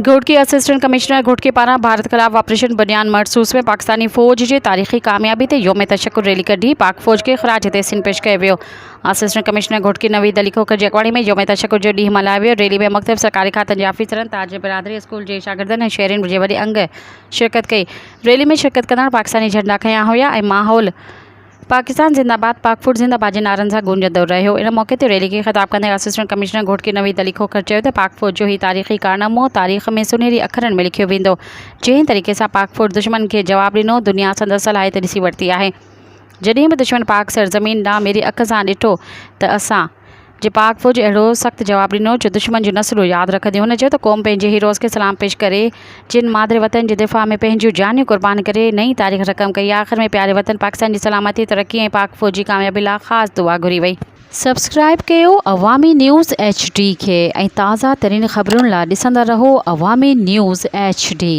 Ghotki assistant commissioner Ghotki पारां भारत ख़िलाफ़ operation बनियान मखसूस में पाकिस्तानी फ़ौज जी तारीख़ी कामयाबी ते योम तशक्कुर रैली कढी पाक फ़ौज के ख़राज तहसीन पेश कयो वियो। असिस्टेंट कमिश्नर घोटकी नवीद अली खोखर जी अॻवानी में योम तशक्कुर जो ॾींहुं मल्हायो वियो। रैली में मुख़्तलिफ़ सरकारी खातनि जे आफ़ीसरनि, ताज बिरादरी स्कूल जे शागिर्दनि ऐं शहरियुनि जे वॾे अंग शिरकत कई। रैली में शिरकत कंदड़ पाकिस्तानी झंडा खंया हुआ ऐं माहौल पाकिस्तान जिंदाबाद पाक फूड जिंदाबाद जे नारनि सां गूंजंदो रहियो। इन मौक़े ते रैली खे ख़िताब कंदे असिस्टेंट कमिश्नर घोटकी नवीद अली खोखर चयो त पाक फ़ौज जो ही तारीख़ी कारनामो तारीख़ में सुनहरी अखरनि में लिखियो वेंदो। जंहिं तरीक़े सां पाक फ़ौज दुश्मन खे जवाबु ॾिनो, दुनिया संदसि सलाहियत ॾिसी वरिती आहे। जॾहिं बि दुश्मन पाक सरज़मीन ॾांहुं मेरी अख सां ॾिठो त असां जे पाक फ़ौज अहिड़ो सख़्तु जवाबु ॾिनो जो दुश्मन जूं नस्लूं यादि रखंदियूं। हुन चयो त क़ौम पंहिंजे हीरोज़ खे सलाम पेश करे जिन मादरे वतन जे दिफ़ा में पंहिंजियूं जानियूं क़ुर्बान करे नई तारीख़ रक़म कई। आख़िर में प्यारे वतन पाकिस्तान जी सलामती, तरक्की ऐं पाक फ़ौज जी कामयाबी लाइ ख़ासि दुआ घुरी वई। सब्सक्राइब कयो अवामी न्यूज़ HD खे ऐं ताज़ा तरीन ख़बरुनि लाइ ॾिसंदा रहो अवामी न्यूज़ HD।